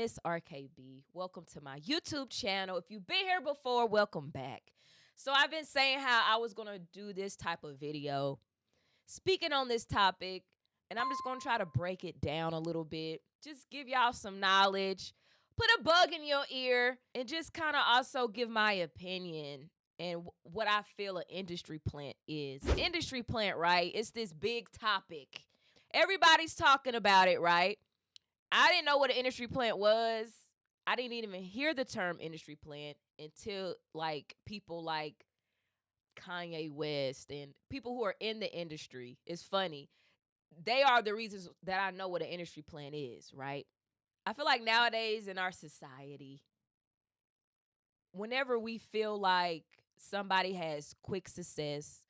MsRKaybee. Welcome to my YouTube channel. If you've been here before, welcome back. So I've been saying how I was going to do this type of video, speaking on this topic, and I'm just going to try to break it down a little bit, just give y'all some knowledge, put a bug in your ear, and just kind of also give my opinion and what I feel an industry plant is. Industry plant, right? It's this big topic. Everybody's talking about it, right? I didn't know what an industry plant was. I didn't even hear the term industry plant until people like Kanye West and people who are in the industry. It's funny. They are the reasons that I know what an industry plant is, right? I feel like nowadays in our society, whenever we feel like somebody has quick success,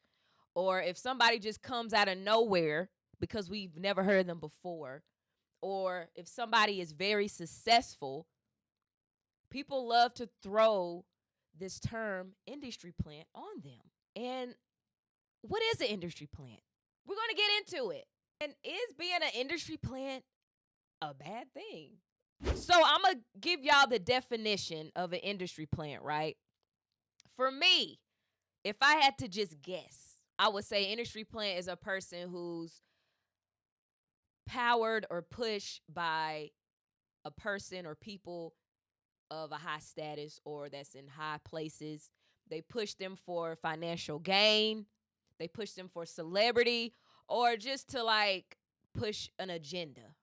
or if somebody just comes out of nowhere because we've never heard of them before, or if somebody is very successful, people love to throw this term industry plant on them. And what is an industry plant? We're going to get into it. And is being an industry plant a bad thing? So I'm going to give y'all the definition of an industry plant, right? For me, if I had to just guess, I would say industry plant is a person who's powered or pushed by a person or people of a high status or that's in high places. They push them for financial gain. They push them for celebrity or just to push an agenda.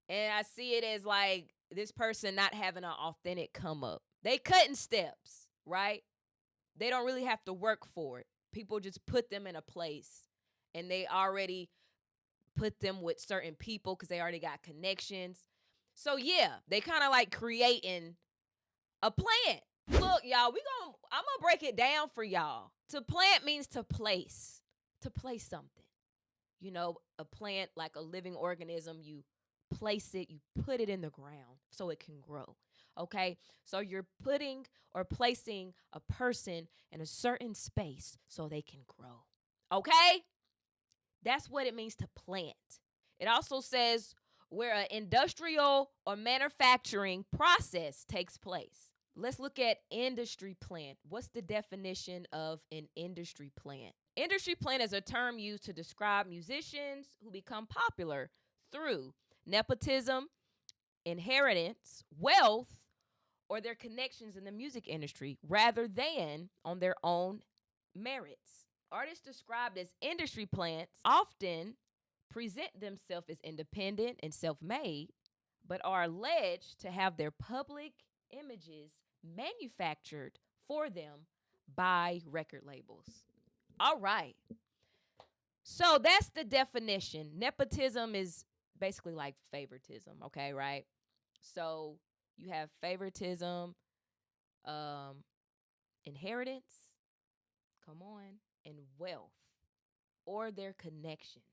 And I see it as this person not having an authentic come up. They cutting steps, right? They don't really have to work for it. People just put them in a place and they already put them with certain people because they already got connections. So yeah, they kind of creating a plant. Look, y'all, I'm gonna break it down for y'all. To plant means to place something. You know, a plant like a living organism, you place it, you put it in the ground so it can grow. Okay, so you're putting or placing a person in a certain space so they can grow. Okay? That's what it means to plant. It also says where an industrial or manufacturing process takes place. Let's look at industry plant. What's the definition of an industry plant? Industry plant is a term used to describe musicians who become popular through nepotism, inheritance, wealth, or their connections in the music industry rather than on their own merits. Artists described as industry plants often present themselves as independent and self-made, but are alleged to have their public images manufactured for them by record labels. All right. So that's the definition. Nepotism is basically like favoritism, okay, right? So you have favoritism, inheritance, come on, and wealth or their connections.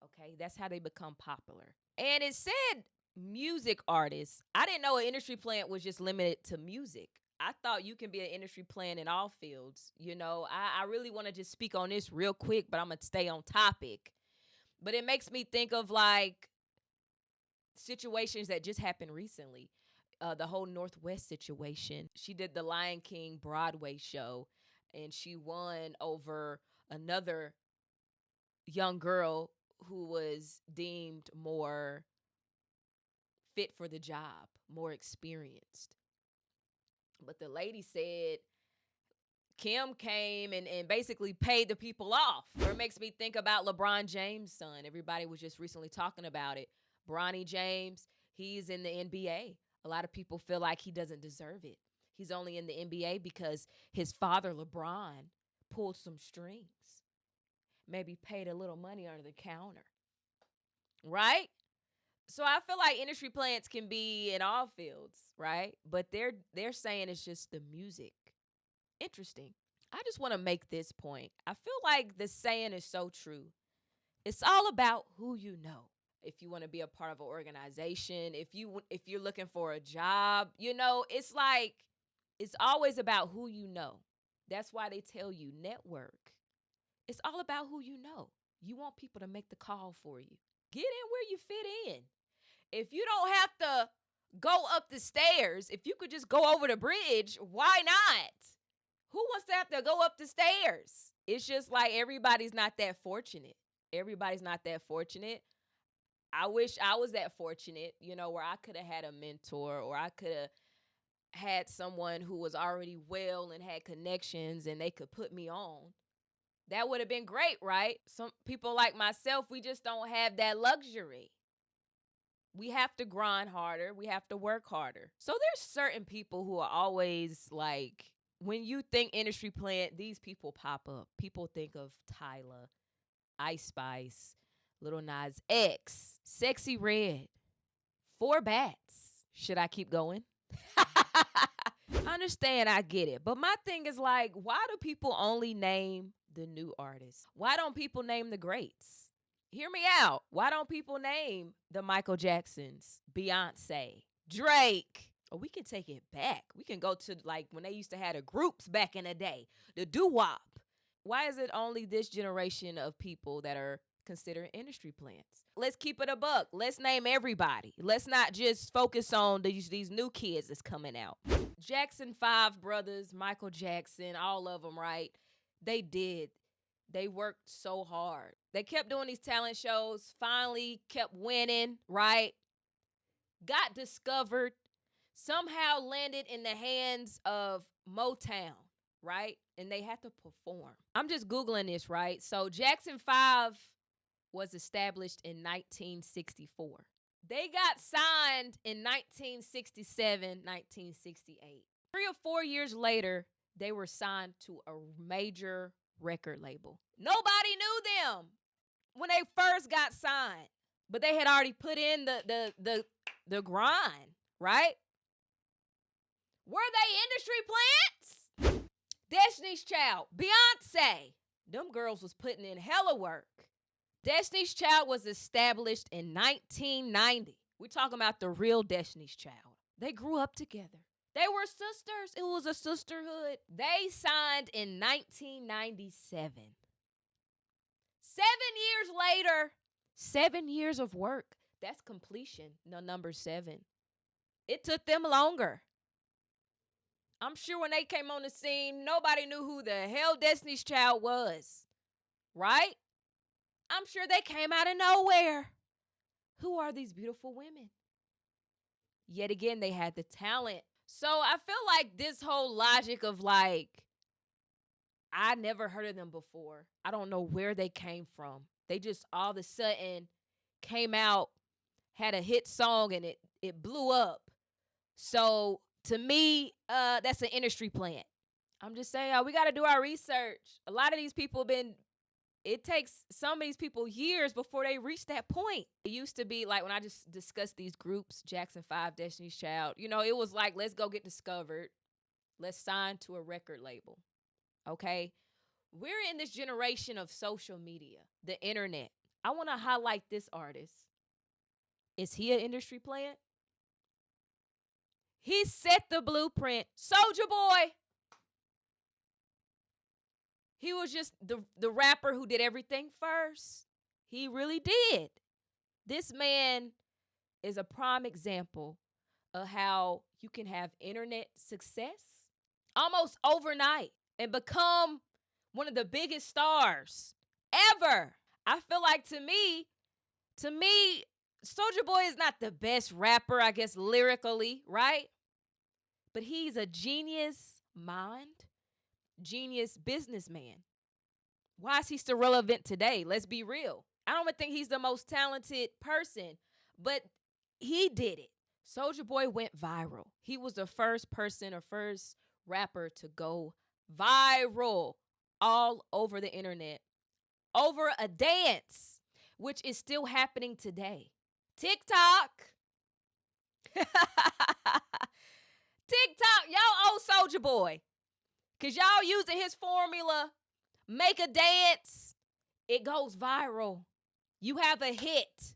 Okay, that's how they become popular. And it said music artists. I didn't know an industry plant was just limited to music. I thought you can be an industry plant in all fields. You know, I really want to just speak on this real quick, but I'm going to stay on topic. But it makes me think of situations that just happened recently. The whole Northwest situation. She did the Lion King Broadway show, and she won over another young girl who was deemed more fit for the job, more experienced. But the lady said Kim came and basically paid the people off. Or it makes me think about LeBron James' son. Everybody was just recently talking about it. Bronny James, he's in the NBA. A lot of people feel like he doesn't deserve it. He's only in the NBA because his father, LeBron, pulled some strings. Maybe paid a little money under the counter. Right? So I feel like industry plants can be in all fields, right? But they're saying it's just the music. Interesting. I just want to make this point. I feel like the saying is so true. It's all about who you know. If you want to be a part of an organization, if you're looking for a job, it's always about who you know. That's why they tell you network. It's all about who you know. You want people to make the call for you. Get in where you fit in. If you don't have to go up the stairs. If you could just go over the bridge, why not? Who wants to have to go up the stairs? It's just like everybody's not that fortunate. Everybody's not that fortunate. I wish I was that fortunate, where I could have had a mentor, or I could have had someone who was already well and had connections and they could put me on. That would have been great, right? Some people like myself, we just don't have that luxury. We have to grind harder. We have to work harder. So there's certain people who are always like, when you think industry plant, these people pop up. People think of Tyler, Ice Spice, Lil Nas X, Sexy Red, Four Bats. Should I keep going? I understand, I get it. But my thing is like, why do people only name the new artists? Why don't people name the greats? Hear me out. Why don't people name the Michael Jacksons, Beyonce, Drake? Or we can take it back. We can go to like when they used to have the groups back in the day, the doo-wop. Why is it only this generation of people that are considered industry plants? Let's keep it a buck. Let's name everybody. Let's not just focus on these new kids that's coming out. Jackson 5 brothers, Michael Jackson, all of them, right? They did. They worked so hard. They kept doing these talent shows, finally kept winning, right? Got discovered, somehow landed in the hands of Motown, right? And they had to perform. I'm just Googling this, right? So Jackson 5 was established in 1964. They got signed in 1967, 1968. 3 or 4 years later, they were signed to a major record label. Nobody knew them when they first got signed, but they had already put in the grind, right? Were they industry plants? Destiny's Child, Beyonce, them girls was putting in hella work. Destiny's Child was established in 1990. We're talking about the real Destiny's Child. They grew up together. They were sisters. It was a sisterhood. They signed in 1997. 7 years later, 7 years of work. That's completion. No, number 7. It took them longer. I'm sure when they came on the scene, nobody knew who the hell Destiny's Child was, right? I'm sure they came out of nowhere. Who are these beautiful women? Yet again, they had the talent. So I feel like this whole logic of like, I never heard of them before. I don't know where they came from. They just all of a sudden came out, had a hit song, and it blew up. So to me, that's an industry plant. I'm just saying, we got to do our research. A lot of these people it takes some of these people years before they reach that point. It used to be like when I just discussed these groups, Jackson 5, Destiny's Child, it was like, let's go get discovered. Let's sign to a record label. Okay? We're in this generation of social media, the internet. I want to highlight this artist. Is he an industry plant? He set the blueprint. Soulja Boy. He was just the rapper who did everything first. He really did. This man is a prime example of how you can have internet success almost overnight and become one of the biggest stars ever. I feel like to me, Soulja Boy is not the best rapper, I guess, lyrically, right? But he's a genius mind. Genius businessman. Why is he still relevant today? Let's be real. I don't even think he's the most talented person, but he did it. Soulja Boy went viral. He was the first person or first rapper to go viral all over the internet over a dance, which is still happening today. TikTok. TikTok, y'all owe Soulja Boy. Because y'all using his formula, make a dance, it goes viral. You have a hit.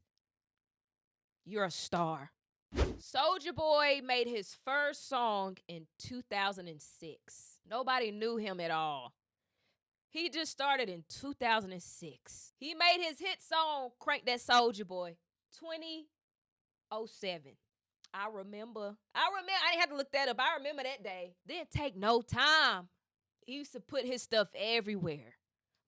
You're a star. Soulja Boy made his first song in 2006. Nobody knew him at all. He just started in 2006. He made his hit song, Crank That Soulja Boy, 2007. I remember. I didn't have to look that up. I remember that day. Didn't take no time. He used to put his stuff everywhere.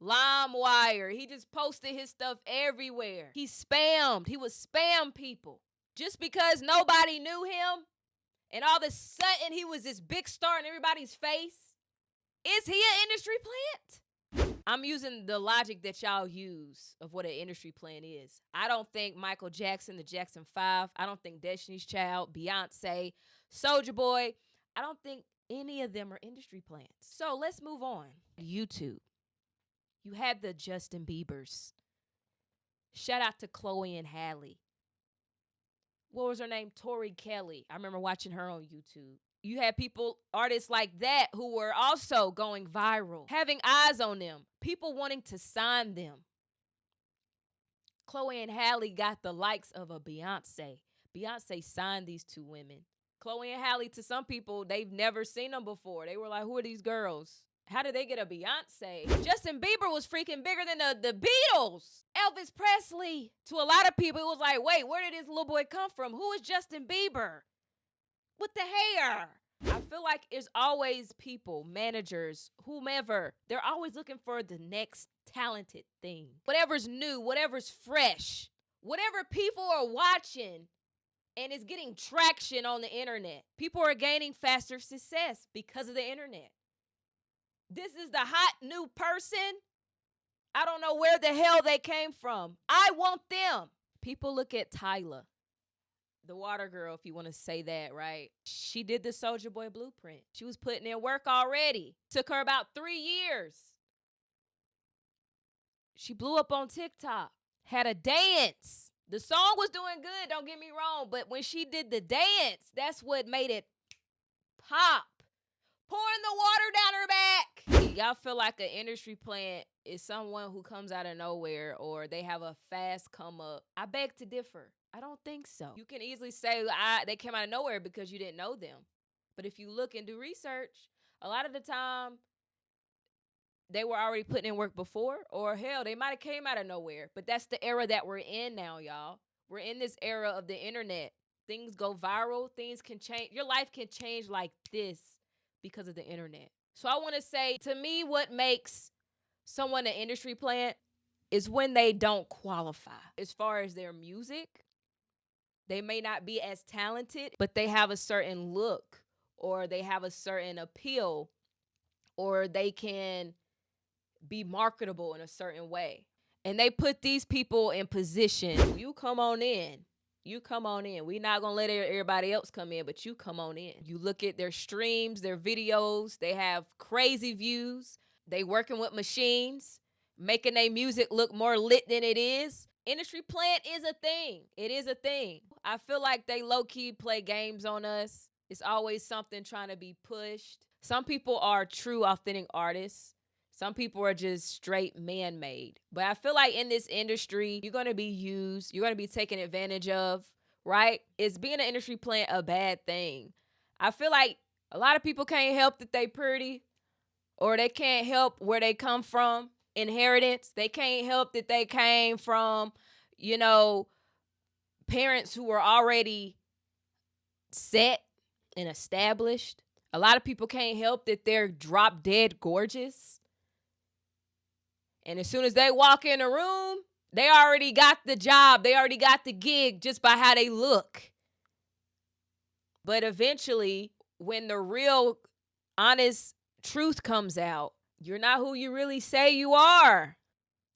LimeWire. He just posted his stuff everywhere. He spammed. He would spam people. Just because nobody knew him and all of a sudden he was this big star in everybody's face. Is he an industry plant? I'm using the logic that y'all use of what an industry plant is. I don't think Michael Jackson, the Jackson 5, I don't think Destiny's Child, Beyonce, Soulja Boy, I don't think any of them are industry plants. So let's move on. YouTube. You had the Justin Biebers. Shout out to Chloe and Halle. What was her name? Tori Kelly. I remember watching her on YouTube. You had people, artists like that, who were also going viral, having eyes on them, people wanting to sign them. Chloe and Halle got the likes of a Beyonce. Beyonce signed these two women. Chloe and Halle, to some people, they've never seen them before. They were like, who are these girls? How did they get a Beyonce? Justin Bieber was freaking bigger than the Beatles. Elvis Presley. To a lot of people, it was like, wait, where did this little boy come from? Who is Justin Bieber? With the hair. I feel like it's always people, managers, whomever. They're always looking for the next talented thing. Whatever's new, whatever's fresh, whatever people are watching and is getting traction on the internet. People are gaining faster success because of the internet. This is the hot new person. I don't know where the hell they came from. I want them. People look at Tyla, the water girl, if you want to say that, right? She did the Soulja Boy blueprint. She was putting in work already. Took her about 3 years. She blew up on TikTok. Had a dance. The song was doing good, don't get me wrong, but when she did the dance, that's what made it pop. Pouring the water down her back. Y'all feel like an industry plant is someone who comes out of nowhere or they have a fast come up. I beg to differ. I don't think so. You can easily say they came out of nowhere because you didn't know them. But if you look and do research, a lot of the time they were already putting in work before, or hell, they might have came out of nowhere. But that's the era that we're in now, y'all. We're in this era of the internet. Things go viral. Things can change. Your life can change like this because of the internet. So I want to say, to me, what makes someone an industry plant is when they don't qualify. As far as their music, they may not be as talented, but they have a certain look, or they have a certain appeal, or they can be marketable in a certain way. And they put these people in position. You come on in. You come on in. We're not going to let everybody else come in, but you come on in. You look at their streams, their videos. They have crazy views. They working with machines, making their music look more lit than it is. Industry plant is a thing. It is a thing. I feel like they low-key play games on us. It's always something trying to be pushed. Some people are true, authentic artists. Some people are just straight man-made. But I feel like in this industry, you're going to be used. You're going to be taken advantage of, right? Is being an industry plant a bad thing? I feel like a lot of people can't help that they pretty, or they can't help where they come from, inheritance. They can't help that they came from, parents who were already set and established. A lot of people can't help that they're drop dead gorgeous. And as soon as they walk in a room, they already got the job. They already got the gig just by how they look. But eventually, when the real, honest truth comes out, you're not who you really say you are.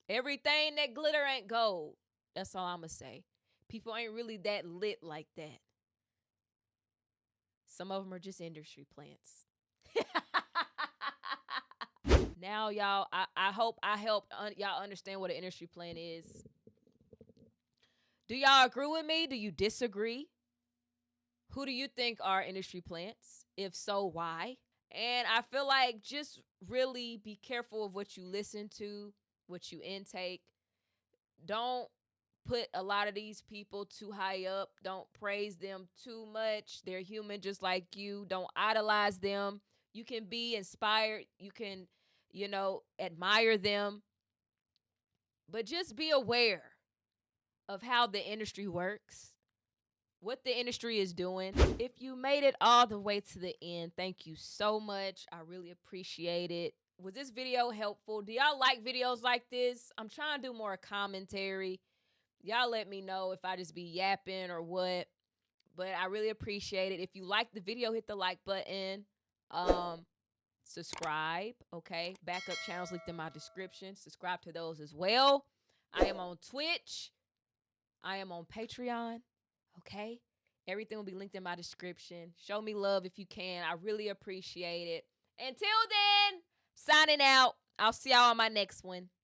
Everything that glitter ain't gold. That's all I'm going to say. People ain't really that lit like that. Some of them are just industry plants. Now, y'all, I hope I helped y'all understand what an industry plant is. Do y'all agree with me? Do you disagree? Who do you think are industry plants? If so, why? And I feel like just really be careful of what you listen to, what you intake. Don't put a lot of these people too high up. Don't praise them too much. They're human just like you. Don't idolize them. You can be inspired. You can, admire them. But just be aware of how the industry works. what the industry is doing. If you made it all the way to the end, thank you so much. I really appreciate it. Was this video helpful? Do y'all like videos like this? I'm trying to do more commentary. Y'all let me know if I just be yapping or what. But I really appreciate it. If you like the video, hit the like button. Subscribe, okay? Backup channels linked in my description. Subscribe to those as well. I am on Twitch. I am on Patreon, okay? Everything will be linked in my description. Show me love if you can. I really appreciate it. Until then, signing out. I'll see y'all on my next one.